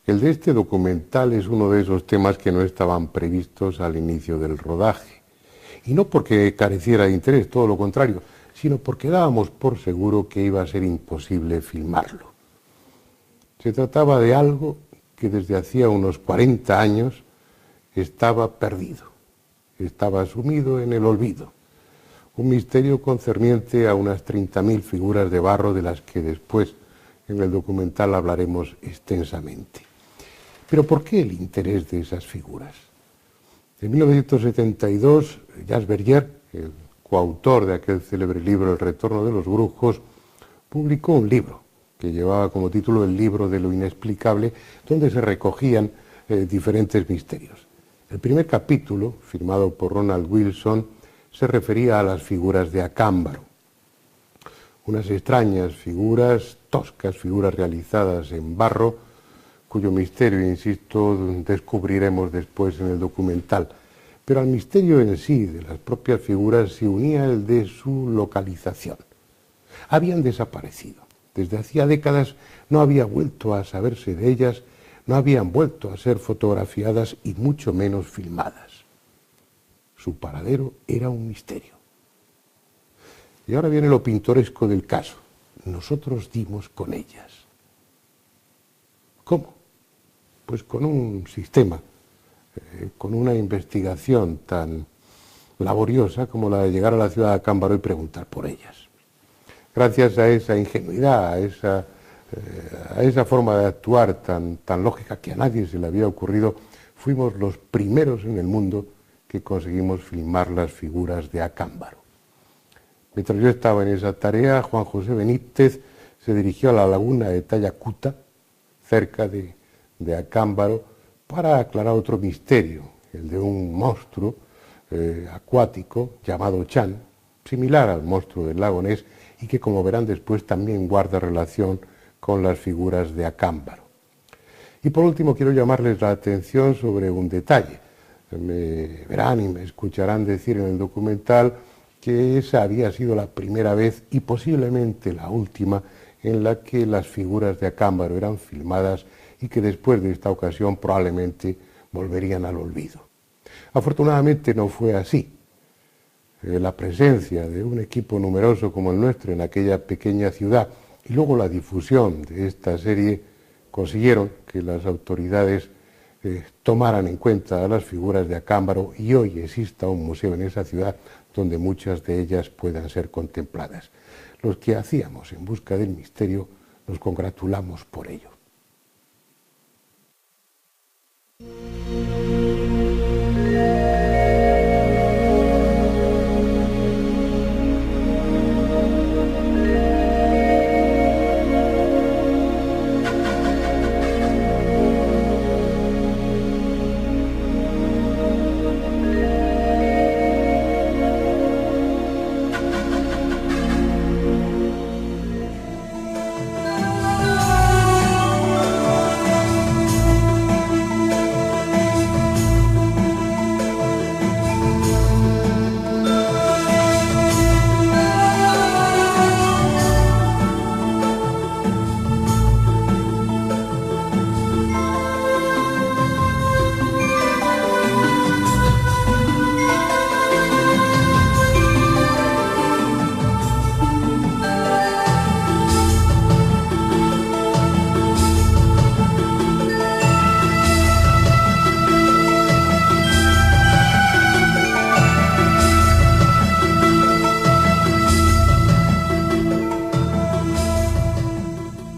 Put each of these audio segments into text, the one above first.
El de este documental es uno de esos temas que no estaban previstos al inicio del rodaje. Y no porque careciera de interés, todo lo contrario, sino porque dábamos por seguro que iba a ser imposible filmarlo. Se trataba de algo que desde hacía unos 40 años estaba perdido, estaba sumido en el olvido. Un misterio concerniente a unas 30.000 figuras de barro de las que después en el documental hablaremos extensamente. Pero ¿por qué el interés de esas figuras? En 1972, Jacques Verrier, el coautor de aquel célebre libro El retorno de los brujos, publicó un libro que llevaba como título El libro de lo inexplicable, donde se recogían diferentes misterios. El primer capítulo, firmado por Ronald Wilson, se refería a las figuras de Acámbaro. Unas extrañas figuras, toscas figuras realizadas en barro, cuyo misterio, insisto, descubriremos después en el documental. Pero al misterio en sí de las propias figuras se unía el de su localización. Habían desaparecido. Desde hacía décadas no había vuelto a saberse de ellas, no habían vuelto a ser fotografiadas y mucho menos filmadas. Su paradero era un misterio. Y ahora viene lo pintoresco del caso. Nosotros dimos con ellas. ¿Cómo? Pues con un sistema, con una investigación tan laboriosa como la de llegar a la ciudad de Acámbaro y preguntar por ellas. Gracias a esa ingenuidad, a esa forma de actuar tan lógica que a nadie se le había ocurrido, fuimos los primeros en el mundo que conseguimos filmar las figuras de Acámbaro. Mientras yo estaba en esa tarea, Juan José Benítez se dirigió a la laguna de Tayacuta, cerca de Acámbaro, para aclarar otro misterio, el de un monstruo acuático llamado Chan, similar al monstruo del lago Ness, y que, como verán después, también guarda relación con las figuras de Acámbaro. Y por último quiero llamarles la atención sobre un detalle. Me verán y me escucharán decir en el documental que esa había sido la primera vez y posiblemente la última en la que las figuras de Acámbaro eran filmadas y que después de esta ocasión probablemente volverían al olvido. Afortunadamente no fue así. La presencia de un equipo numeroso como el nuestro en aquella pequeña ciudad y luego la difusión de esta serie consiguieron que las autoridades tomaran en cuenta a las figuras de Acámbaro y hoy exista un museo en esa ciudad donde muchas de ellas puedan ser contempladas. Los que hacíamos en busca del misterio nos congratulamos por ello.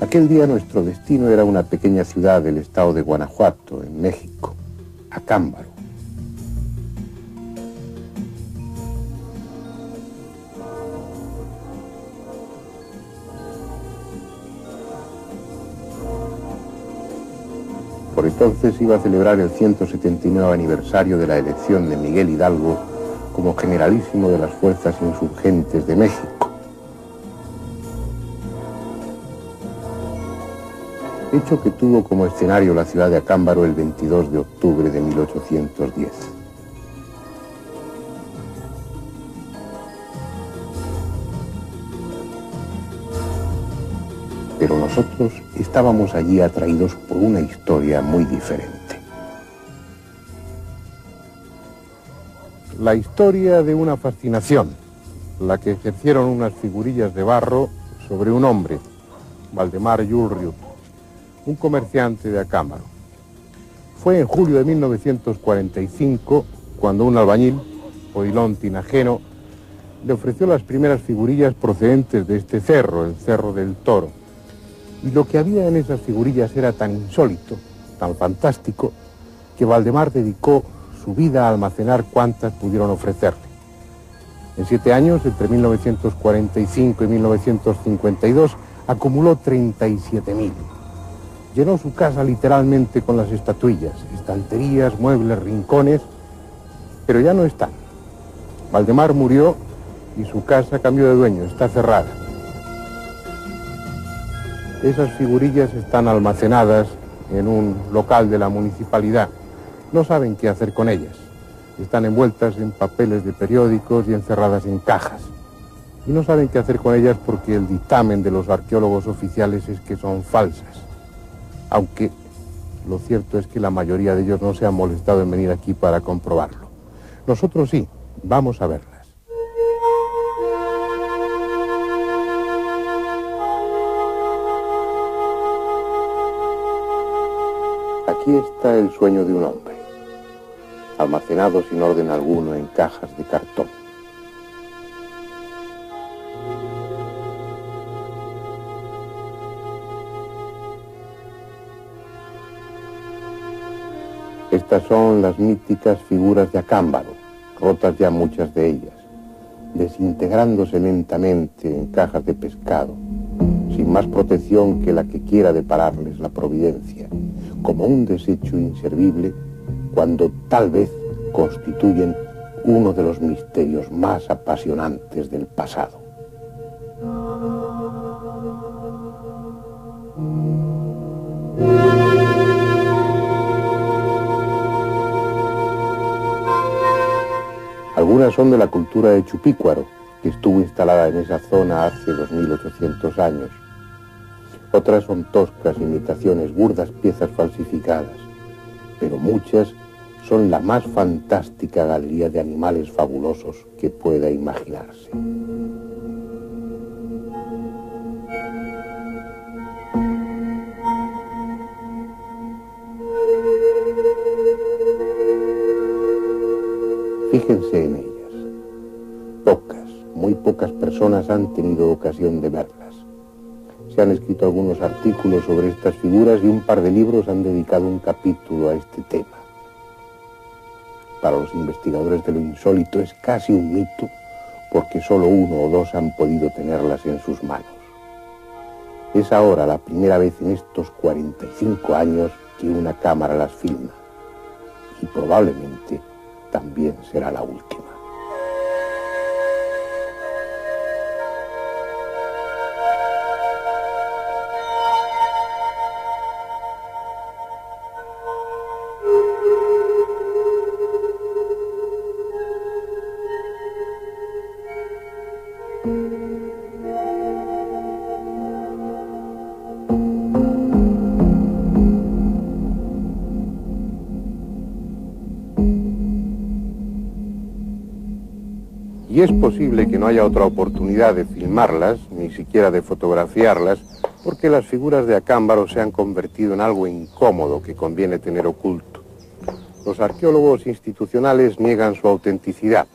Aquel día nuestro destino era una pequeña ciudad del estado de Guanajuato, en México, Acámbaro. Por entonces iba a celebrar el 179 aniversario de la elección de Miguel Hidalgo como generalísimo de las fuerzas insurgentes de México. Hecho que tuvo como escenario la ciudad de Acámbaro el 22 de octubre de 1810. Pero nosotros nosotros estábamos allí atraídos por una historia muy diferente. La historia de una fascinación, la que ejercieron unas figurillas de barro sobre un hombre, Valdemar Julriut, un comerciante de Acámbaro. Fue en julio de 1945 cuando un albañil, Odilon Tinajero, le ofreció las primeras figurillas procedentes de este cerro, el Cerro del Toro. Y lo que había en esas figurillas era tan insólito, tan fantástico, que Valdemar dedicó su vida a almacenar cuantas pudieron ofrecerle. En 7 años, entre 1945 y 1952, acumuló 37.000. Llenó su casa literalmente con las estatuillas, estanterías, muebles, rincones, pero ya no están. Valdemar murió y su casa cambió de dueño, está cerrada. Esas figurillas están almacenadas en un local de la municipalidad. No saben qué hacer con ellas. Están envueltas en papeles de periódicos y encerradas en cajas. Y no saben qué hacer con ellas porque el dictamen de los arqueólogos oficiales es que son falsas. Aunque lo cierto es que la mayoría de ellos no se han molestado en venir aquí para comprobarlo. Nosotros sí, vamos a verlas. Aquí está el sueño de un hombre, almacenado sin orden alguno en cajas de cartón. Estas son las míticas figuras de Acámbaro, rotas ya muchas de ellas, desintegrándose lentamente en cajas de pescado, sin más protección que la que quiera depararles la providencia, como un desecho inservible, cuando tal vez constituyen uno de los misterios más apasionantes del pasado. Algunas son de la cultura de Chupícuaro, que estuvo instalada en esa zona hace 2800 años. Otras son toscas imitaciones, burdas piezas falsificadas, pero muchas son la más fantástica galería de animales fabulosos que pueda imaginarse. Fíjense en ellas. Pocas, muy pocas personas han tenido ocasión de verlas. Se han escrito algunos artículos sobre estas figuras y un par de libros han dedicado un capítulo a este tema. Para los investigadores de lo insólito es casi un mito, porque solo uno o dos han podido tenerlas en sus manos. Es ahora la primera vez en estos 45 años que una cámara las filma, y probablemente también será la última. Y es posible que no haya otra oportunidad de filmarlas, ni siquiera de fotografiarlas, porque las figuras de Acámbaro se han convertido en algo incómodo que conviene tener oculto. Los arqueólogos institucionales niegan su autenticidad.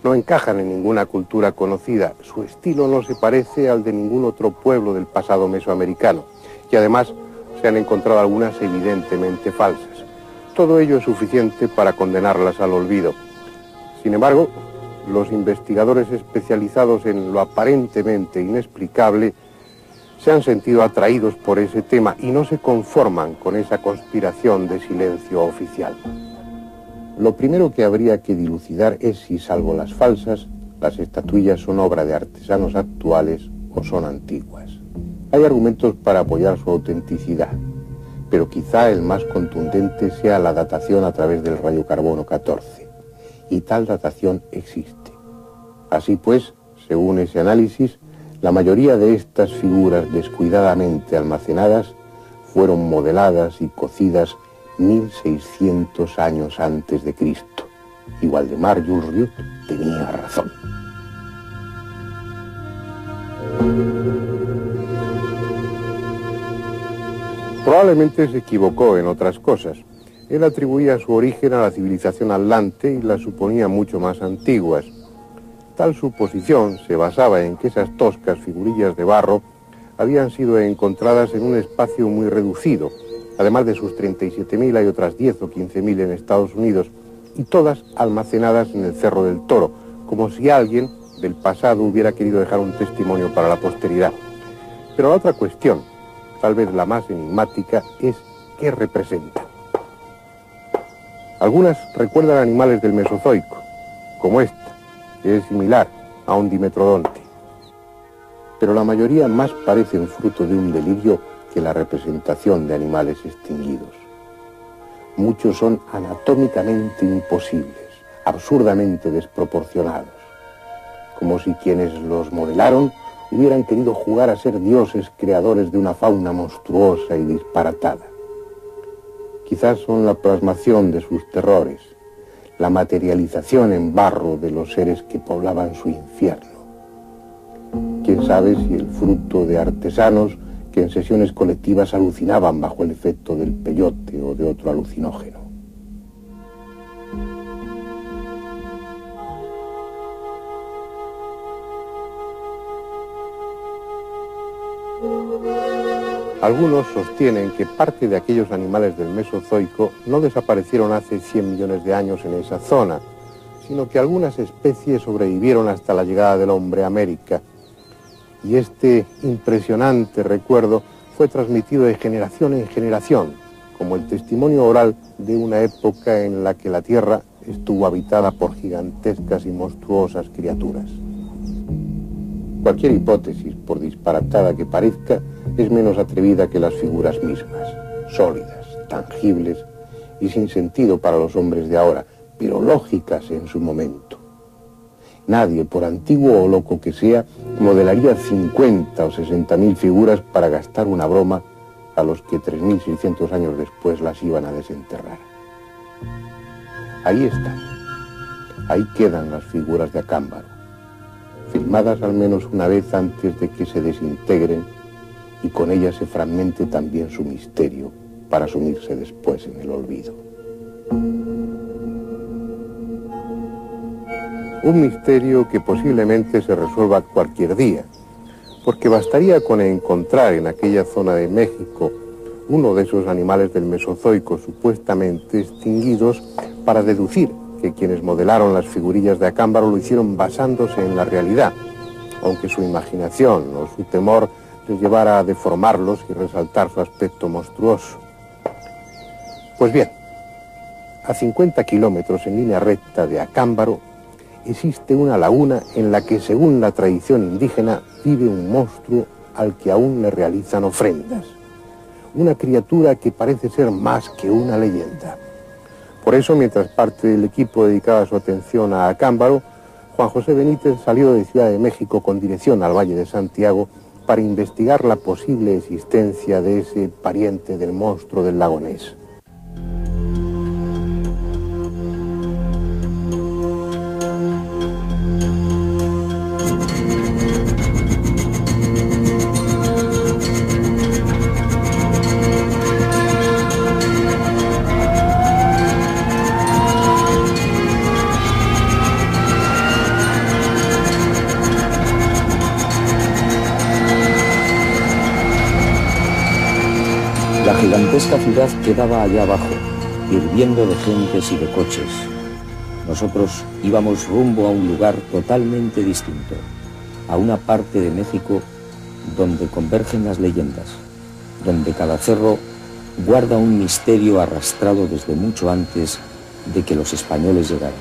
No encajan en ninguna cultura conocida. Su estilo no se parece al de ningún otro pueblo del pasado mesoamericano. Y además se han encontrado algunas evidentemente falsas. Todo ello es suficiente para condenarlas al olvido. Sin embargo, los investigadores especializados en lo aparentemente inexplicable se han sentido atraídos por ese tema y no se conforman con esa conspiración de silencio oficial. Lo primero que habría que dilucidar es si, salvo las falsas, las estatuillas son obra de artesanos actuales o son antiguas. Hay argumentos para apoyar su autenticidad, pero quizá el más contundente sea la datación a través del radiocarbono 14. Y tal datación existe. Así pues, según ese análisis, La mayoría de estas figuras descuidadamente almacenadas fueron modeladas y cocidas 1600 años antes de Cristo. Y Waldemar Jules Riut tenía razón. Probablemente se equivocó en otras cosas. Él atribuía su origen a la civilización atlante y las suponía mucho más antiguas. Tal suposición se basaba en que esas toscas figurillas de barro habían sido encontradas en un espacio muy reducido. Además de sus 37.000 hay otras 10 o 15.000 en Estados Unidos, y todas almacenadas en el Cerro del Toro, como si alguien del pasado hubiera querido dejar un testimonio para la posteridad. Pero la otra cuestión, tal vez la más enigmática, es qué representan. Algunas recuerdan animales del Mesozoico, como esta, que es similar a un dimetrodonte. Pero la mayoría más parecen fruto de un delirio que la representación de animales extinguidos. Muchos son anatómicamente imposibles, absurdamente desproporcionados, como si quienes los modelaron hubieran querido jugar a ser dioses creadores de una fauna monstruosa y disparatada. Quizás son la plasmación de sus terrores, la materialización en barro de los seres que poblaban su infierno. Quién sabe si el fruto de artesanos que en sesiones colectivas alucinaban bajo el efecto del peyote o de otro alucinógeno. Algunos sostienen que parte de aquellos animales del Mesozoico no desaparecieron hace 100 millones de años en esa zona, sino que algunas especies sobrevivieron hasta la llegada del hombre a América. Y este impresionante recuerdo fue transmitido de generación en generación, como el testimonio oral de una época en la que la Tierra estuvo habitada por gigantescas y monstruosas criaturas. Cualquier hipótesis, por disparatada que parezca, es menos atrevida que las figuras mismas, sólidas, tangibles y sin sentido para los hombres de ahora, pero lógicas en su momento. Nadie, por antiguo o loco que sea, modelaría 50 o 60.000 figuras para gastar una broma a los que 3.600 años después las iban a desenterrar. Ahí están. Ahí quedan las figuras de Acámbaro, filmadas al menos una vez antes de que se desintegren y con ellas se fragmente también su misterio para sumirse después en el olvido. Un misterio que posiblemente se resuelva cualquier día, porque bastaría con encontrar en aquella zona de México uno de esos animales del Mesozoico supuestamente extinguidos para deducir que quienes modelaron las figurillas de Acámbaro lo hicieron basándose en la realidad, aunque su imaginación o su temor les llevara a deformarlos y resaltar su aspecto monstruoso. Pues bien, a 50 kilómetros en línea recta de Acámbaro existe una laguna en la que, según la tradición indígena, vive un monstruo al que aún le realizan ofrendas. Una criatura que parece ser más que una leyenda. Por eso, mientras parte del equipo dedicaba su atención a Acámbaro, Juan José Benítez salió de Ciudad de México con dirección al Valle de Santiago para investigar la posible existencia de ese pariente del monstruo del lago Ness. La gigantesca ciudad quedaba allá abajo, hirviendo de gentes y de coches. Nosotros íbamos rumbo a un lugar totalmente distinto, a una parte de México donde convergen las leyendas, donde cada cerro guarda un misterio arrastrado desde mucho antes de que los españoles llegaran.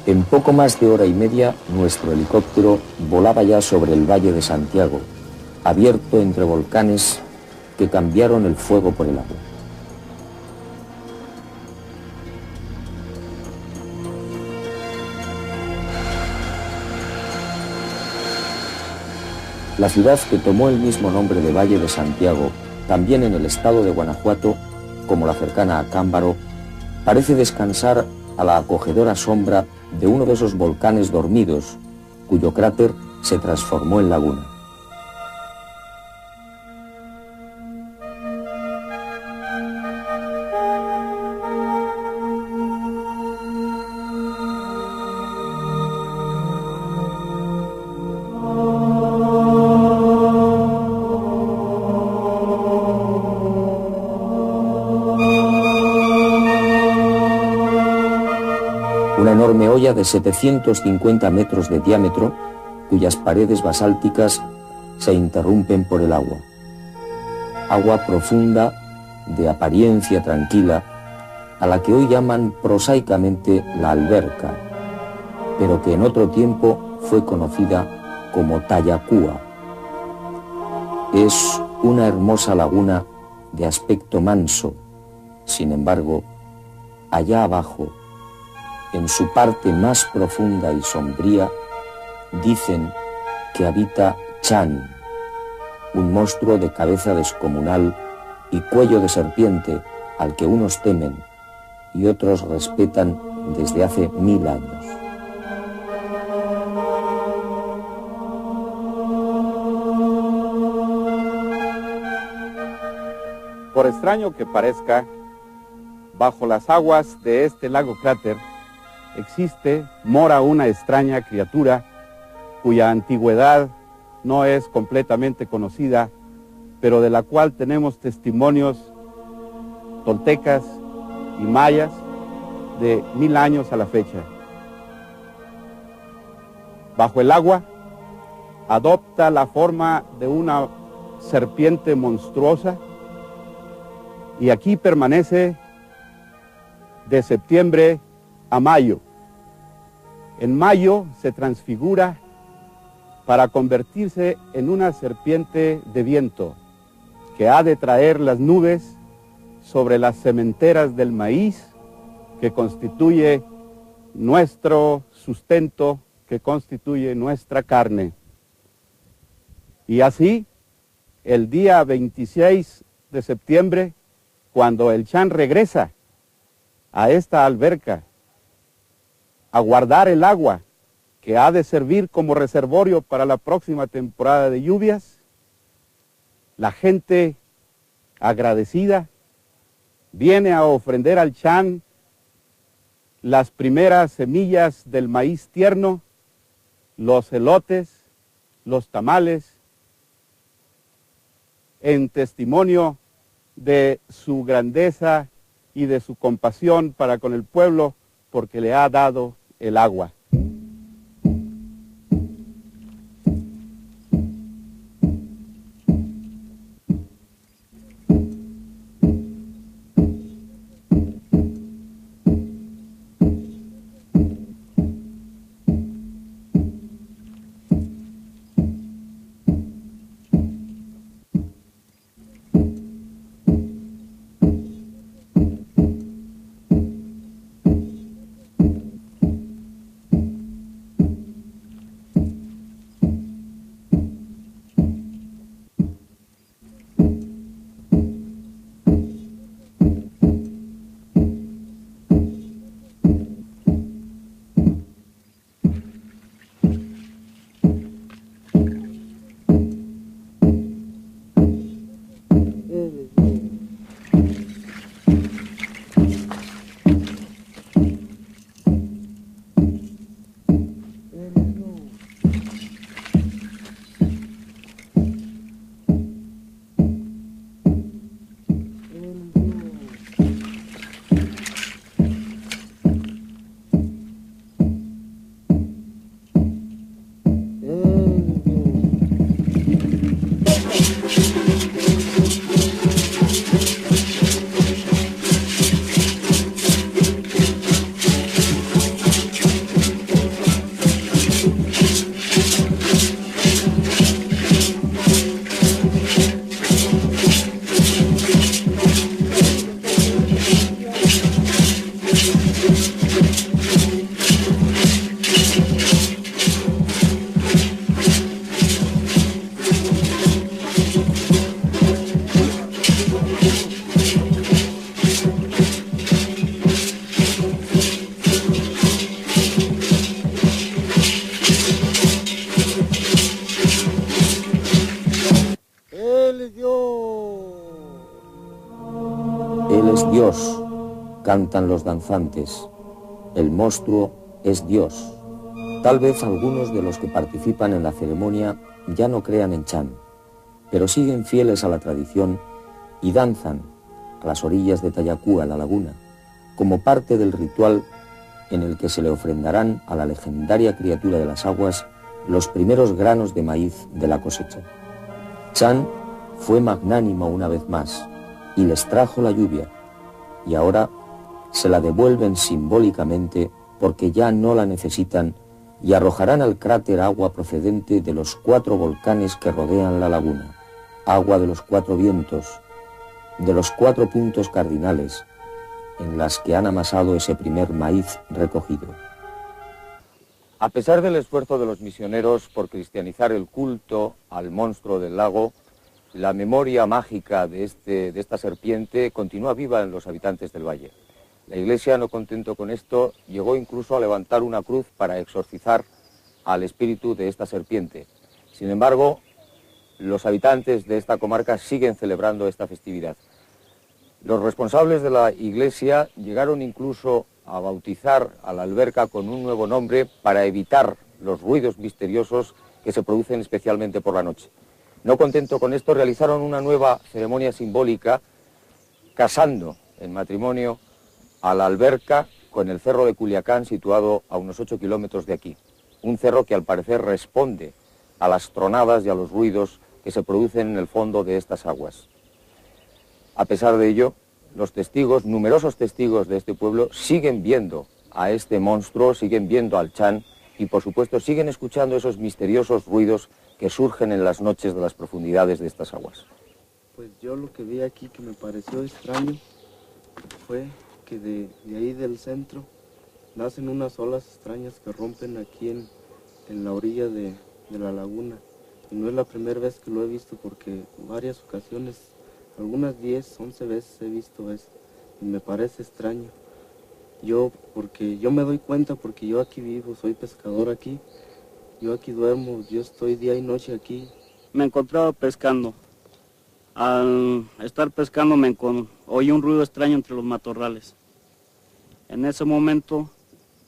En poco más de hora y media, nuestro helicóptero volaba ya sobre el Valle de Santiago, abierto entre volcanes que cambiaron el fuego por el agua. La ciudad, que tomó el mismo nombre de Valle de Santiago, también en el estado de Guanajuato, como la cercana Acámbaro, parece descansar a la acogedora sombra de uno de esos volcanes dormidos, cuyo cráter se transformó en laguna. Una enorme olla de 750 metros de diámetro, cuyas paredes basálticas se interrumpen por el agua. Agua profunda, de apariencia tranquila, a la que hoy llaman prosaicamente la alberca, pero que en otro tiempo fue conocida como Tayacúa. Es una hermosa laguna de aspecto manso. Sin embargo, allá abajo, en su parte más profunda y sombría, dicen que habita Chan, un monstruo de cabeza descomunal y cuello de serpiente al que unos temen y otros respetan desde hace 1000 años. Por extraño que parezca, bajo las aguas de este lago cráter mora una extraña criatura cuya antigüedad no es completamente conocida, pero de la cual tenemos testimonios toltecas y mayas de 1000 años a la fecha. Bajo el agua adopta la forma de una serpiente monstruosa y aquí permanece de septiembre a mayo. En mayo se transfigura para convertirse en una serpiente de viento que ha de traer las nubes sobre las sementeras del maíz que constituye nuestro sustento, que constituye nuestra carne. Y así, el día 26 de septiembre, cuando el Chan regresa a esta alberca a guardar el agua que ha de servir como reservorio para la próxima temporada de lluvias, la gente agradecida viene a ofrendar al Chan las primeras semillas del maíz tierno, los elotes, los tamales, en testimonio de su grandeza y de su compasión para con el pueblo, porque le ha dado el agua. Él es Dios. Él es Dios, cantan los danzantes. El monstruo es Dios. Tal vez algunos de los que participan en la ceremonia ya no crean en Chan, pero siguen fieles a la tradición y danzan a las orillas de Tayacúa, la laguna, como parte del ritual en el que se le ofrendarán a la legendaria criatura de las aguas los primeros granos de maíz de la cosecha. Chan fue magnánimo una vez más y les trajo la lluvia, y ahora se la devuelven simbólicamente porque ya no la necesitan y arrojarán al cráter agua procedente de los 4 volcanes que rodean la laguna, agua de los 4 vientos, de los 4 puntos cardinales en las que han amasado ese primer maíz recogido. A pesar del esfuerzo de los misioneros por cristianizar el culto al monstruo del lago, la memoria mágica de esta serpiente continúa viva en los habitantes del valle. La Iglesia, no contento con esto, llegó incluso a levantar una cruz para exorcizar al espíritu de esta serpiente. Sin embargo, los habitantes de esta comarca siguen celebrando esta festividad. Los responsables de la Iglesia llegaron incluso a bautizar a la alberca con un nuevo nombre para evitar los ruidos misteriosos que se producen especialmente por la noche. No contento con esto, realizaron una nueva ceremonia simbólica casando en matrimonio a la alberca con el cerro de Culiacán, situado a unos 8 kilómetros de aquí. Un cerro que al parecer responde a las tronadas y a los ruidos que se producen en el fondo de estas aguas. A pesar de ello, los testigos, numerosos testigos de este pueblo, siguen viendo a este monstruo, siguen viendo al Chan y por supuesto siguen escuchando esos misteriosos ruidos que surgen en las noches de las profundidades de estas aguas. Pues yo lo que vi aquí que me pareció extraño fue que de ahí del centro nacen unas olas extrañas que rompen aquí en la orilla de la laguna. Y no es la primera vez que lo he visto porque varias ocasiones, algunas 10, 11 veces he visto eso y me parece extraño. Porque yo me doy cuenta porque yo aquí vivo, soy pescador aquí, yo aquí duermo, yo estoy día y noche aquí. Me encontraba pescando. Al estar pescando oí un ruido extraño entre los matorrales. En ese momento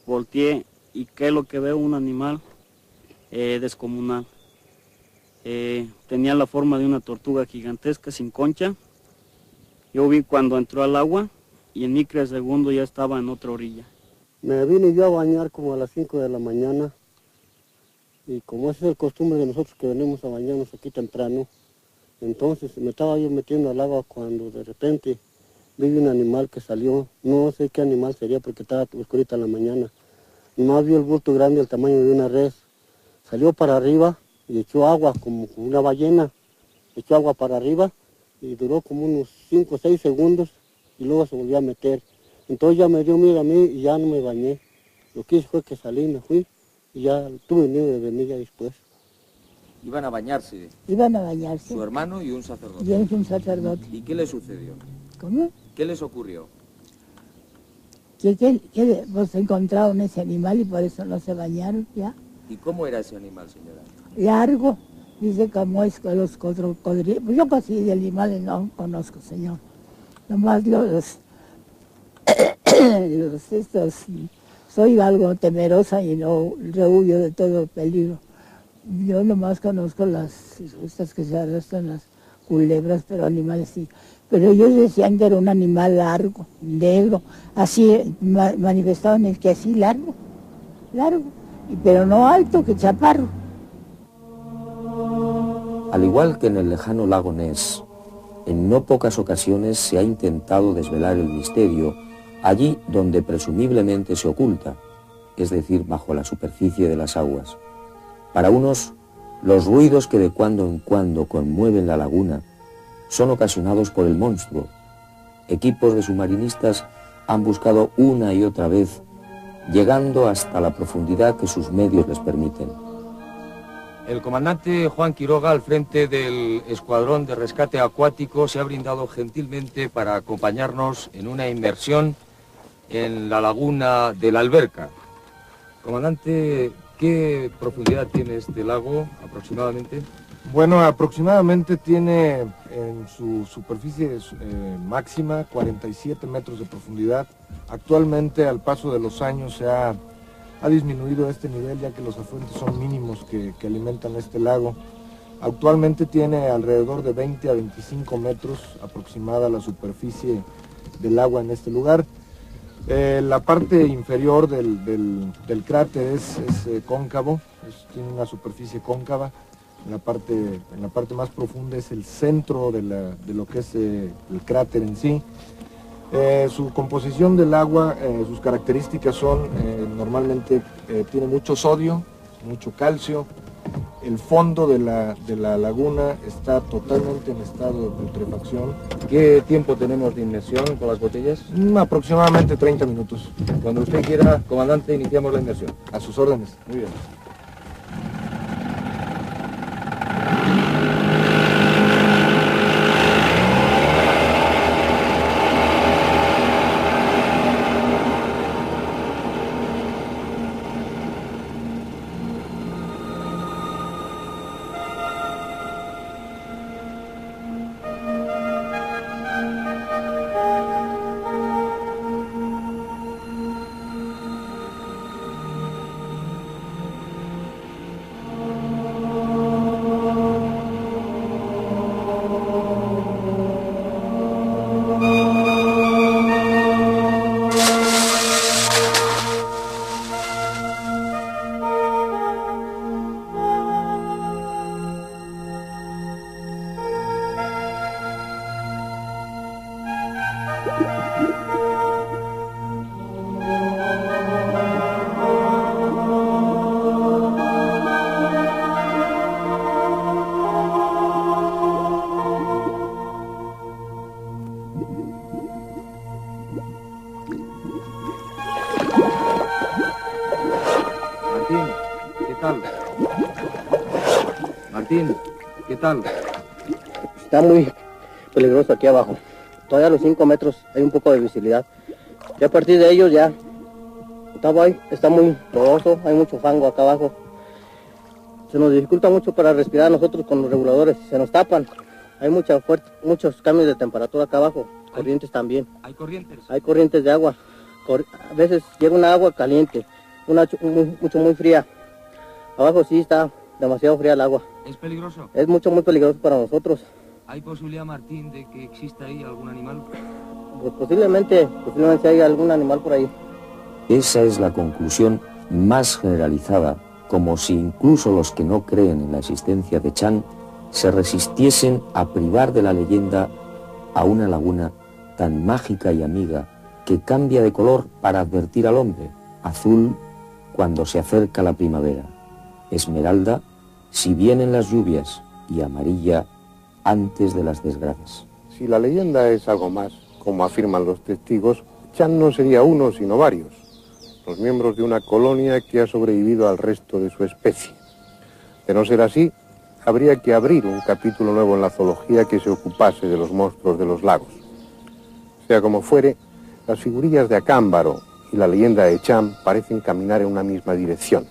volteé y ¿qué es lo que veo? Un animal descomunal. Tenía la forma de una tortuga gigantesca sin concha. Yo vi cuando entró al agua y en microsegundo ya estaba en otra orilla. Me vine yo a bañar como a las 5 de la mañana y como esa es el costumbre de nosotros que venimos a bañarnos aquí temprano, entonces me estaba yo metiendo al agua cuando de repente vi un animal que salió, no sé qué animal sería porque estaba oscurita en la mañana, nomás vi el bulto grande del tamaño de una res, salió para arriba y echó agua como una ballena, echó agua para arriba y duró como unos 5 o 6 segundos y luego se volvió a meter. Entonces ya me dio miedo a mí y ya no me bañé. Lo que hice fue que salí, me fui y ya tuve miedo de venir ya después. Iban a bañarse. Iban a bañarse. Su hermano y un sacerdote. Y un sacerdote. ¿Y qué le sucedió? ¿Cómo? ¿Qué les ocurrió? Que pues encontraron ese animal y por eso no se bañaron ya. ¿Y cómo era ese animal, señora? Largo, dice como es con los cocodrilos. Pues yo casi de animales no conozco, señor. Nomás soy algo temerosa y no rehuyo de todo peligro. Yo nomás conozco estas que se arrastran, las culebras, pero animales sí. Pero ellos decían que era un animal largo, negro, así manifestaban el que así largo, pero no alto, que chaparro. Al igual que en el lejano lago Ness, en no pocas ocasiones se ha intentado desvelar el misterio allí donde presumiblemente se oculta, es decir, bajo la superficie de las aguas. Para unos, los ruidos que de cuando en cuando conmueven la laguna son ocasionados por el monstruo. Equipos de submarinistas han buscado una y otra vez, llegando hasta la profundidad que sus medios les permiten. El comandante Juan Quiroga, al frente del Escuadrón de Rescate Acuático, se ha brindado gentilmente para acompañarnos en una inmersión en la laguna de la Alberca. Comandante, ¿qué profundidad tiene este lago aproximadamente? Bueno, aproximadamente tiene en su superficie máxima 47 metros de profundidad. Actualmente, al paso de los años, se ha disminuido este nivel, ya que los afluentes son mínimos que alimentan este lago. Actualmente tiene alrededor de 20 a 25 metros aproximada la superficie del agua en este lugar. La parte inferior del cráter es cóncavo, tiene una superficie cóncava. En la parte más profunda es el centro de lo que es el cráter en sí. Su composición del agua, sus características son, normalmente tiene mucho sodio, mucho calcio. El fondo de la laguna está totalmente en estado de putrefacción. ¿Qué tiempo tenemos de inmersión con las botellas? Aproximadamente 30 minutos. Cuando usted quiera, comandante, iniciamos la inmersión. A sus órdenes. Muy bien. Martín, ¿qué tal? Está muy peligroso aquí abajo. Todavía a los 5 metros hay un poco de visibilidad. Y a partir de ellos ya está muy lodoso, hay mucho fango acá abajo. Se nos dificulta mucho para respirar nosotros con los reguladores, se nos tapan. Hay muchos cambios de temperatura acá abajo, corrientes también. ¿Hay corrientes? Hay corrientes de agua. A veces llega una agua caliente, una muy fría. Abajo sí está demasiado fría el agua. ¿Es peligroso? Es muy peligroso para nosotros. ¿Hay posibilidad, Martín, de que exista ahí algún animal? Pues posiblemente hay algún animal por ahí. Esa es la conclusión más generalizada, como si incluso los que no creen en la existencia de Chan se resistiesen a privar de la leyenda a una laguna tan mágica y amiga que cambia de color para advertir al hombre, azul cuando se acerca la primavera, esmeralda si vienen las lluvias y amarilla antes de las desgracias. Si la leyenda es algo más, como afirman los testigos, Chan no sería uno sino varios, los miembros de una colonia que ha sobrevivido al resto de su especie. De no ser así, habría que abrir un capítulo nuevo en la zoología que se ocupase de los monstruos de los lagos. Sea como fuere, las figurillas de Acámbaro y la leyenda de Chan parecen caminar en una misma dirección,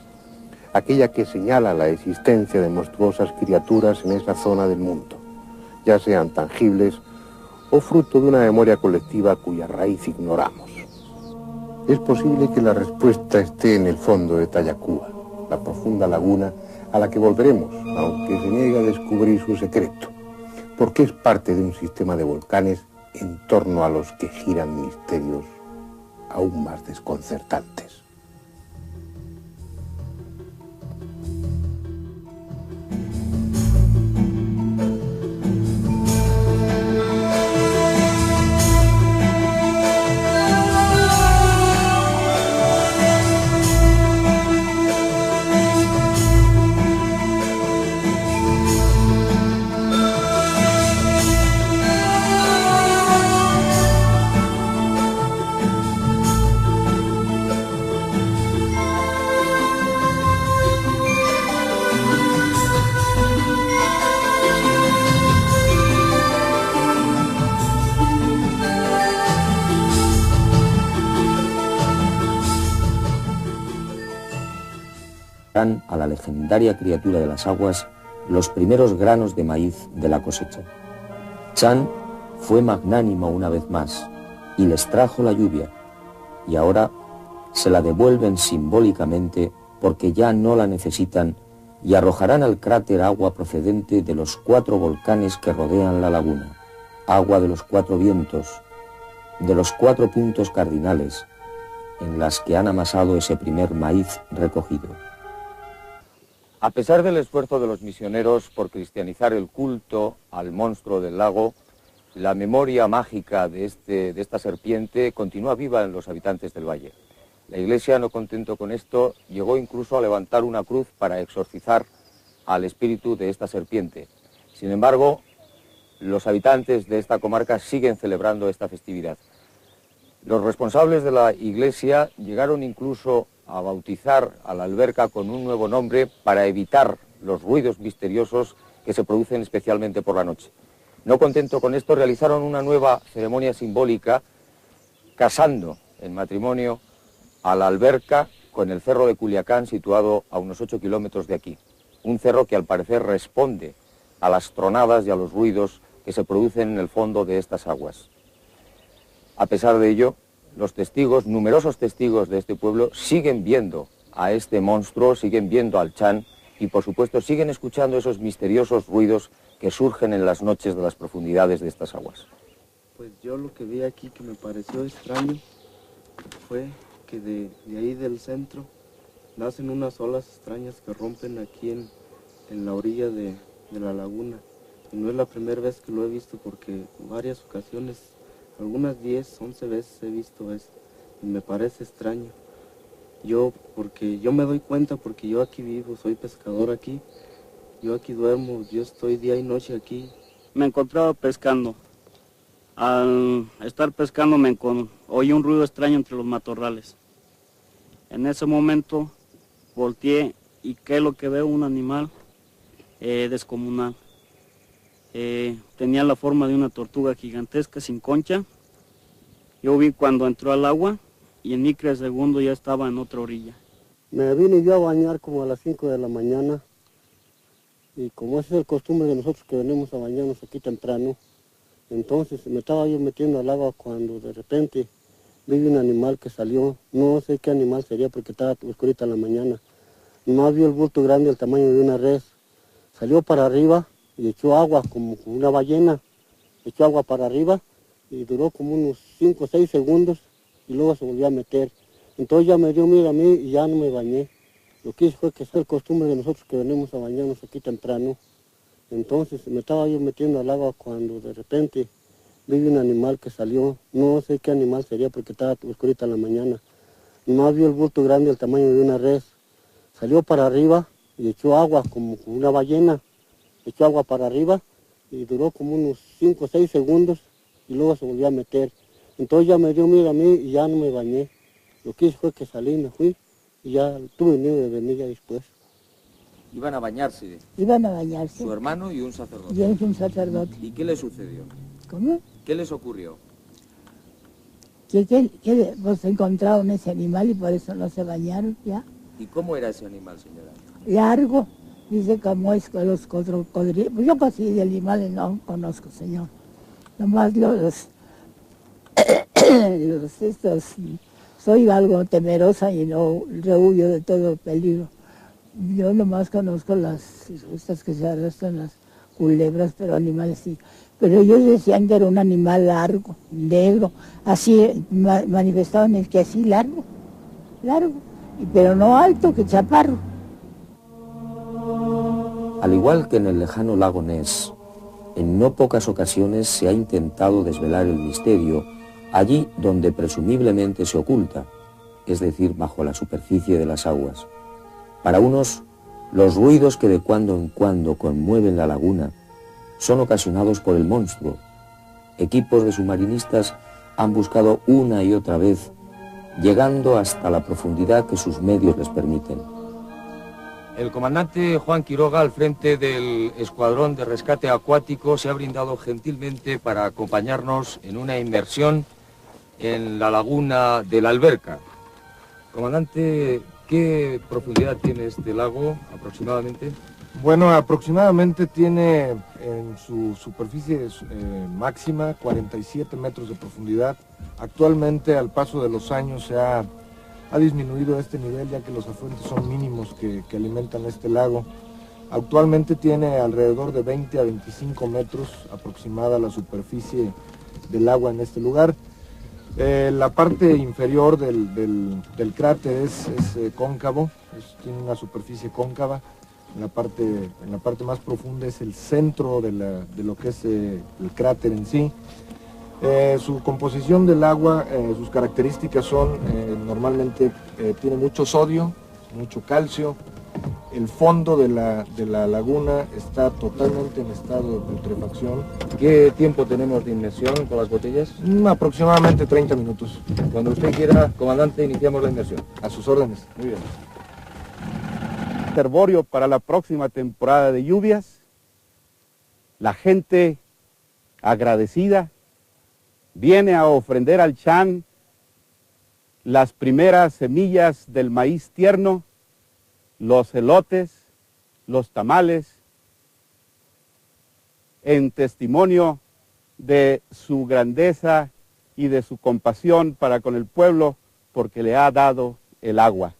aquella que señala la existencia de monstruosas criaturas en esa zona del mundo, ya sean tangibles o fruto de una memoria colectiva cuya raíz ignoramos. Es posible que la respuesta esté en el fondo de Tayacúa, la profunda laguna a la que volveremos, aunque se niegue a descubrir su secreto, porque es parte de un sistema de volcanes en torno a los que giran misterios aún más desconcertantes. A la legendaria criatura de las aguas los primeros granos de maíz de la cosecha. Chan fue magnánimo una vez más y les trajo la lluvia, y ahora se la devuelven simbólicamente porque ya no la necesitan y arrojarán al cráter agua procedente de los 4 volcanes que rodean la laguna, agua de los 4 vientos, de los 4 puntos cardinales en las que han amasado ese primer maíz recogido. A pesar del esfuerzo de los misioneros por cristianizar el culto al monstruo del lago, la memoria mágica de esta serpiente continúa viva en los habitantes del valle. La Iglesia, no contento con esto, llegó incluso a levantar una cruz para exorcizar al espíritu de esta serpiente. Sin embargo, los habitantes de esta comarca siguen celebrando esta festividad. Los responsables de la Iglesia llegaron incluso a bautizar a la alberca con un nuevo nombre para evitar los ruidos misteriosos que se producen especialmente por la noche. No contento con esto, realizaron una nueva ceremonia simbólica casando en matrimonio a la alberca con el cerro de Culiacán, situado a unos 8 kilómetros de aquí. Un cerro que al parecer responde a las tronadas y a los ruidos que se producen en el fondo de estas aguas. A pesar de ello, los testigos, numerosos testigos de este pueblo, siguen viendo a este monstruo, siguen viendo al Chan y por supuesto siguen escuchando esos misteriosos ruidos que surgen en las noches de las profundidades de estas aguas. Pues yo lo que vi aquí que me pareció extraño fue que de ahí del centro nacen unas olas extrañas que rompen aquí en la orilla de la laguna. Y no es la primera vez que lo he visto porque varias ocasiones, algunas 10, 11 veces he visto eso y me parece extraño. Porque yo me doy cuenta porque yo aquí vivo, soy pescador aquí, yo aquí duermo, yo estoy día y noche aquí. Me encontraba pescando. Al estar pescando oí un ruido extraño entre los matorrales. En ese momento volteé y ¿qué es lo que veo? Un animal descomunal. Tenía la forma de una tortuga gigantesca sin concha. Yo vi cuando entró al agua y en microsegundo ya estaba en otra orilla. Me vine yo a bañar como a las 5 de la mañana y como esa es el costumbre de nosotros que venimos a bañarnos aquí temprano, entonces me estaba yo metiendo al agua cuando de repente vi un animal que salió, no sé qué animal sería porque estaba oscurita en la mañana, nomás vi el bulto grande del tamaño de una res, salió para arriba y echó agua como una ballena, echó agua para arriba y duró como unos 5 o 6 segundos y luego se volvió a meter. Entonces ya me dio miedo a mí y ya no me bañé. Lo que hice fue que es el costumbre de nosotros que venimos a bañarnos aquí temprano. Entonces me estaba yo metiendo al agua cuando de repente vi un animal que salió, no sé qué animal sería porque estaba oscurita en la mañana. Nomás vi el bulto grande del tamaño de una res, salió para arriba y echó agua como una ballena, echó agua para arriba y duró como unos 5 o 6 segundos y luego se volvió a meter. Entonces ya me dio miedo a mí y ya no me bañé. Lo que hice fue que salí, me fui y ya tuve miedo de venir ya después. Iban a bañarse. Iban a bañarse. Su hermano y un sacerdote. Y es un sacerdote. ¿Y qué le sucedió? ¿Cómo? ¿Qué les ocurrió? Que pues encontraron ese animal y por eso no se bañaron ya. ¿Y cómo era ese animal, señora? Largo, dice como es con los cocodrilos. Pues yo casi de animales no conozco, señor. Nomás soy algo temerosa y no rehuyo de todo peligro. Yo nomás conozco estas que se arrastran, las culebras, pero animales sí. Pero ellos decían que era un animal largo, negro, así manifestaban el que así largo, pero no alto, que chaparro. Al igual que en el lejano lago Ness, en no pocas ocasiones se ha intentado desvelar el misterio allí donde presumiblemente se oculta, es decir, bajo la superficie de las aguas. Para unos, los ruidos que de cuando en cuando conmueven la laguna son ocasionados por el monstruo. Equipos de submarinistas han buscado una y otra vez, llegando hasta la profundidad que sus medios les permiten. El comandante Juan Quiroga, al frente del Escuadrón de Rescate Acuático, se ha brindado gentilmente para acompañarnos en una inmersión en la laguna de la Alberca. Comandante, ¿qué profundidad tiene este lago aproximadamente? Bueno, aproximadamente tiene en su superficie máxima 47 metros de profundidad. Actualmente, al paso de los años, se ha disminuido este nivel, ya que los afluentes son mínimos que alimentan este lago. Actualmente tiene alrededor de 20 a 25 metros aproximada la superficie del agua en este lugar. La parte inferior del cráter es cóncavo, tiene una superficie cóncava. En la parte más profunda es el centro de lo que es el cráter en sí. Su composición del agua, sus características son, normalmente tiene mucho sodio, mucho calcio. El fondo de la laguna está totalmente en estado de putrefacción. ¿Qué tiempo tenemos de inmersión con las botellas? Aproximadamente 30 minutos. Cuando usted quiera, comandante, iniciamos la inmersión. A sus órdenes. Muy bien. Reservorio para la próxima temporada de lluvias. La gente agradecida viene a ofrendar al Chan las primeras semillas del maíz tierno, los elotes, los tamales, en testimonio de su grandeza y de su compasión para con el pueblo, porque le ha dado el agua.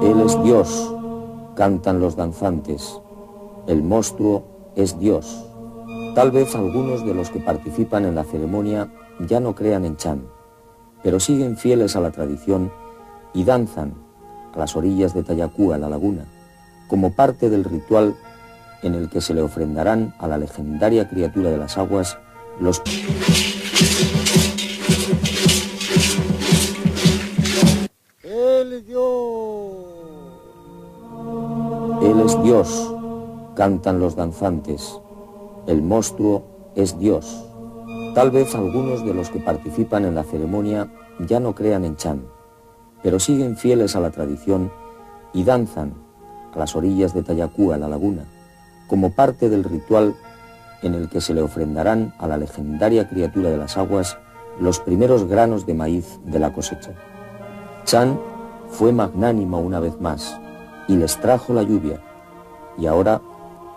Él es Dios, cantan los danzantes. El monstruo es Dios. Tal vez algunos de los que participan en la ceremonia ya no crean en Chan, pero siguen fieles a la tradición y danzan a las orillas de Tayacúa, la laguna, como parte del ritual en el que se le ofrendarán a la legendaria criatura de las aguas los... Él es Dios. Él es Dios, cantan los danzantes. El monstruo es Dios. Tal vez algunos de los que participan en la ceremonia ya no crean en Chan, pero siguen fieles a la tradición y danzan a las orillas de Tayacúa, la laguna, como parte del ritual en el que se le ofrendarán a la legendaria criatura de las aguas los primeros granos de maíz de la cosecha. Chan fue magnánimo una vez más y les trajo la lluvia, y ahora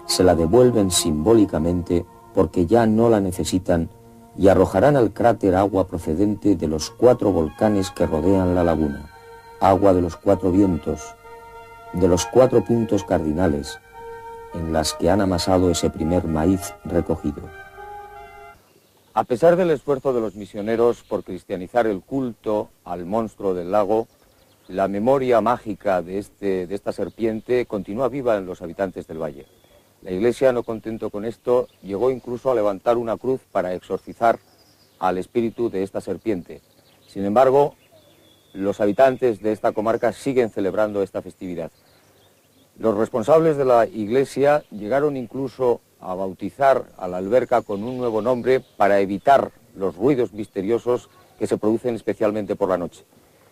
se la devuelven simbólicamente porque ya no la necesitan y arrojarán al cráter agua procedente de los 4 volcanes que rodean la laguna, agua de los 4 vientos, de los 4 puntos cardinales en las que han amasado ese primer maíz recogido. A pesar del esfuerzo de los misioneros por cristianizar el culto al monstruo del lago, la memoria mágica de esta serpiente continúa viva en los habitantes del valle. La Iglesia, no contento con esto, llegó incluso a levantar una cruz para exorcizar al espíritu de esta serpiente. Sin embargo, los habitantes de esta comarca siguen celebrando esta festividad. Los responsables de la Iglesia llegaron incluso a bautizar a la alberca con un nuevo nombre para evitar los ruidos misteriosos que se producen especialmente por la noche.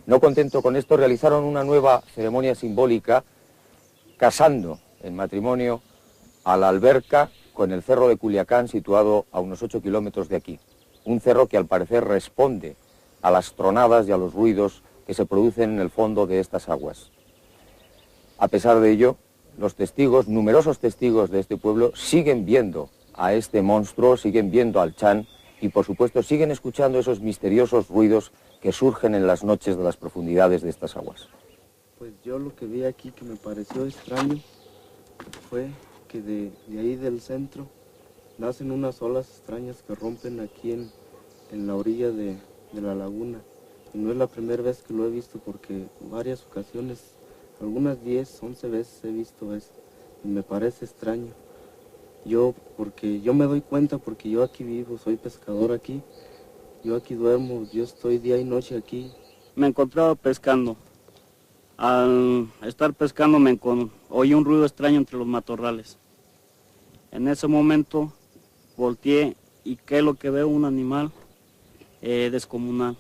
No contento con esto, realizaron una nueva ceremonia simbólica casando en matrimonio a la alberca con el cerro de Culiacán, situado a unos 8 kilómetros de aquí. Un cerro que al parecer responde a las tronadas y a los ruidos que se producen en el fondo de estas aguas. A pesar de ello, los testigos, numerosos testigos de este pueblo, siguen viendo a este monstruo, siguen viendo al Chan y por supuesto siguen escuchando esos misteriosos ruidos que surgen en las noches de las profundidades de estas aguas. Pues yo lo que vi aquí que me pareció extraño fue que de ahí del centro nacen unas olas extrañas que rompen aquí en la orilla de la laguna. Y no es la primera vez que lo he visto porque varias ocasiones, algunas 10, 11 veces he visto eso y me parece extraño. Porque yo me doy cuenta porque yo aquí vivo, soy pescador aquí, yo aquí duermo, yo estoy día y noche aquí. Me encontraba pescando. Al estar pescando oí un ruido extraño entre los matorrales. En ese momento volteé y ¿qué es lo que veo? Un animal descomunal.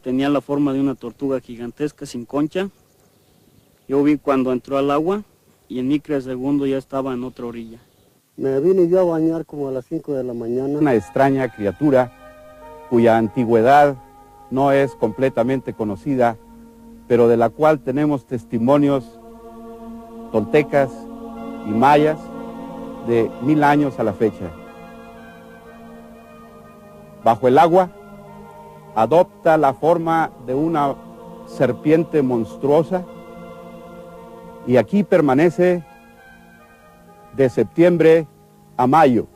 Tenía la forma de una tortuga gigantesca sin concha. Yo vi cuando entró al agua y en microsegundo ya estaba en otra orilla. Me vine yo a bañar como a las 5 de la mañana. Una extraña criatura cuya antigüedad no es completamente conocida, pero de la cual tenemos testimonios toltecas y mayas de 1000 años a la fecha. Bajo el agua adopta la forma de una serpiente monstruosa y aquí permanece de septiembre a mayo.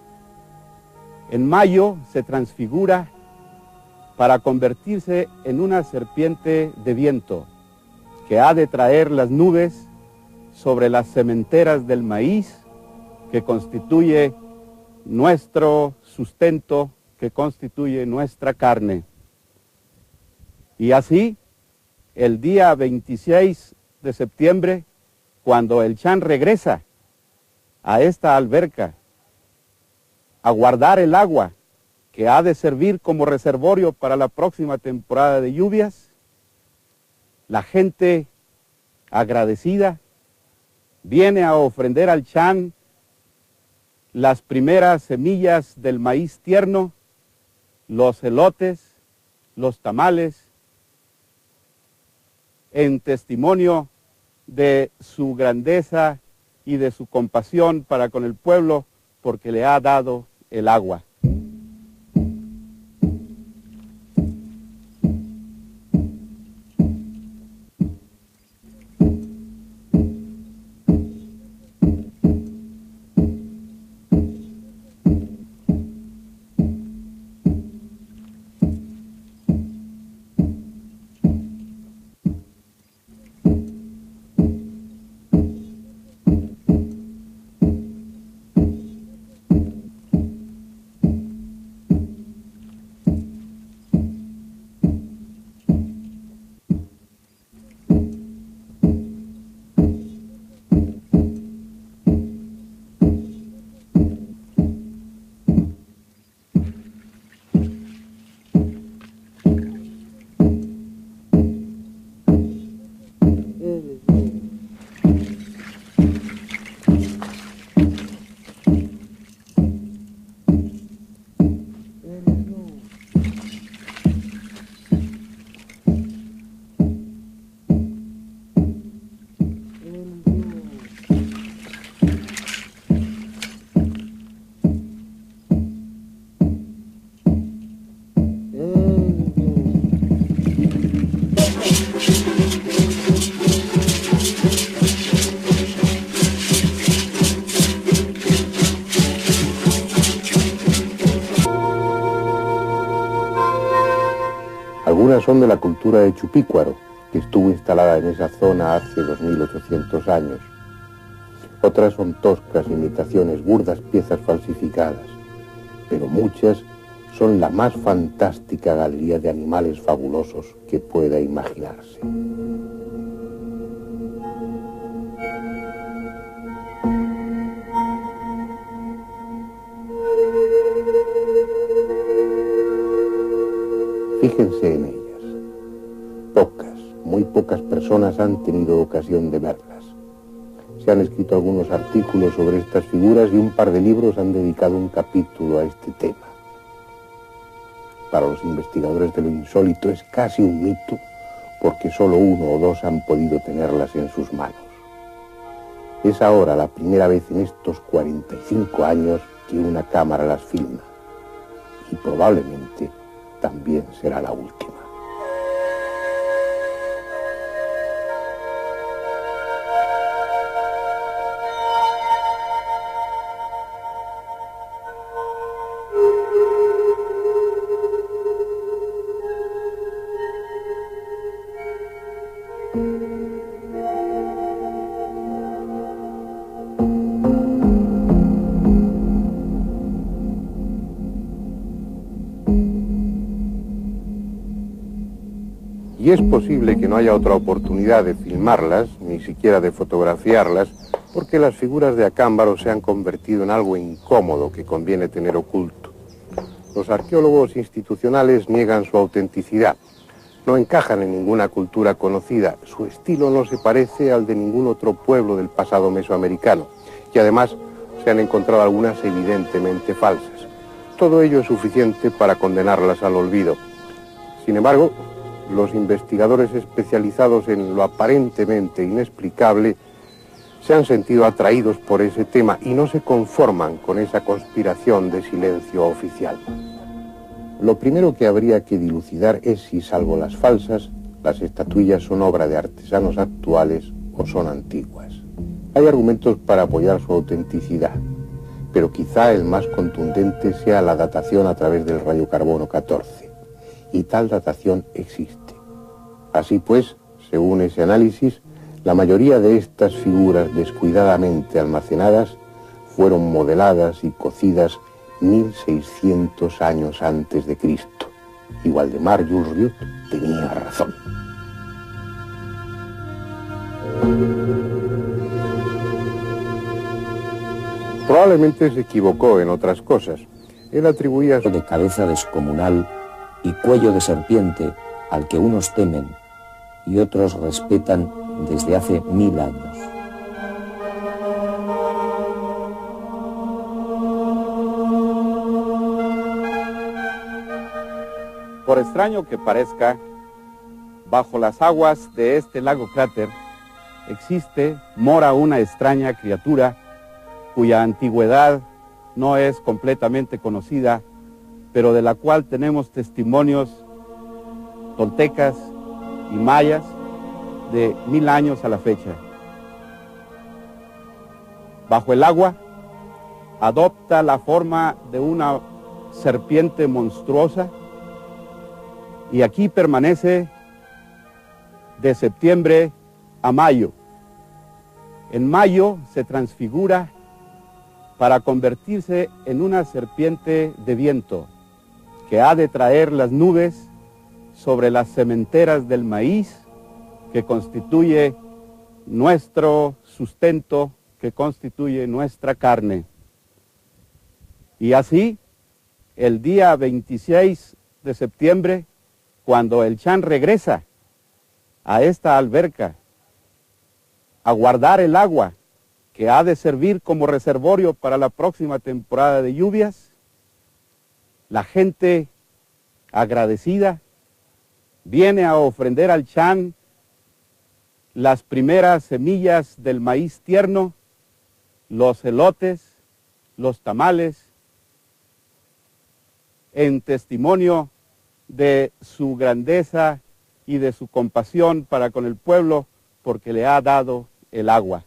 En mayo se transfigura para convertirse en una serpiente de viento que ha de traer las nubes sobre las sementeras del maíz que constituye nuestro sustento, que constituye nuestra carne. Y así, el día 26 de septiembre, cuando el Chan regresa a esta alberca a guardar el agua que ha de servir como reservorio para la próxima temporada de lluvias, la gente agradecida viene a ofrendar al Chan las primeras semillas del maíz tierno, los elotes, los tamales, en testimonio de su grandeza y de su compasión para con el pueblo, porque le ha dado el agua. Algunas son de la cultura de Chupícuaro, que estuvo instalada en esa zona hace 2800 años. Otras son toscas imitaciones, burdas piezas falsificadas, pero muchas son la más fantástica galería de animales fabulosos que pueda imaginarse. Fíjense en ellas. Pocas, muy pocas personas han tenido ocasión de verlas. Se han escrito algunos artículos sobre estas figuras y un par de libros han dedicado un capítulo a este tema. Para los investigadores de lo insólito es casi un mito, porque solo uno o dos han podido tenerlas en sus manos. Es ahora la primera vez en estos 45 años que una cámara las filma, y probablemente también será la última. Y es posible que no haya otra oportunidad de filmarlas, ni siquiera de fotografiarlas, porque las figuras de Acámbaro se han convertido en algo incómodo que conviene tener oculto. Los arqueólogos institucionales niegan su autenticidad. No encajan en ninguna cultura conocida. Su estilo no se parece al de ningún otro pueblo del pasado mesoamericano. Y además se han encontrado algunas evidentemente falsas. Todo ello es suficiente para condenarlas al olvido. Sin embargo, los investigadores especializados en lo aparentemente inexplicable se han sentido atraídos por ese tema y no se conforman con esa conspiración de silencio oficial. Lo primero que habría que dilucidar es si, salvo las falsas, las estatuillas son obra de artesanos actuales o son antiguas. Hay argumentos para apoyar su autenticidad, pero quizá el más contundente sea la datación a través del radiocarbono 14. Y tal datación existe. Así pues, según ese análisis, la mayoría de estas figuras descuidadamente almacenadas fueron modeladas y cocidas 1600 años antes de Cristo. Y Waldemar Jules Riut tenía razón. Probablemente se equivocó en otras cosas. Él atribuía de cabeza descomunal y cuello de serpiente al que unos temen y otros respetan desde hace 1000 años. Por extraño que parezca, bajo las aguas de este lago cráter mora una extraña criatura cuya antigüedad no es completamente conocida, pero de la cual tenemos testimonios toltecas y mayas de 1000 años a la fecha. Bajo el agua adopta la forma de una serpiente monstruosa y aquí permanece de septiembre a mayo. En mayo se transfigura para convertirse en una serpiente de viento que ha de traer las nubes sobre las sementeras del maíz que constituye nuestro sustento, que constituye nuestra carne. Y así, el día 26 de septiembre, cuando el Chan regresa a esta alberca a guardar el agua que ha de servir como reservorio para la próxima temporada de lluvias, la gente agradecida viene a ofrendar al Chan las primeras semillas del maíz tierno, los elotes, los tamales, en testimonio de su grandeza y de su compasión para con el pueblo, porque le ha dado el agua.